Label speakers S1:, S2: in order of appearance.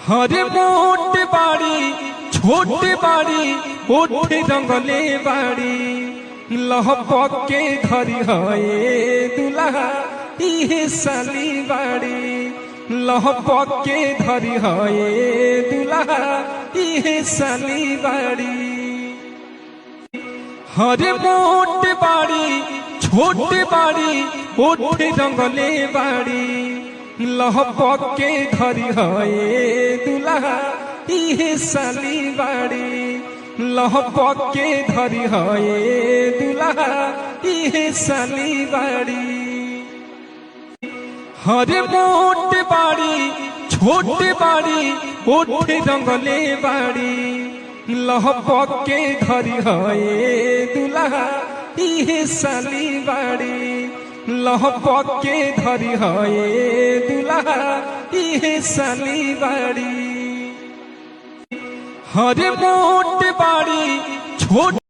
S1: हरे मोटे बाड़ी छोटे बाड़ी ओठे जंगले बाड़ी लहपक के धरी है दुल्हा इहे साली बाड़ी लहपक के धरी है दुल्हा इहे साली बाड़ी। हरे मोटे बाड़ी छोटे बाड़ी ओठे जंगले बाड़ी लहपक के धरी है दुल्हा इहे साली बाड़ी लहपक के धरी है दुल्हा इहे साली बाड़ी। हरे मोटे बाड़ी छोटे बाड़ी ओठे जंगले बाड़ी लहपक के धरी है दुल्हा इहे साली बाड़ी लहपक के धरी है दुल्हा इहे साली बाड़ी। हरे मोटे बाड़ी छोटे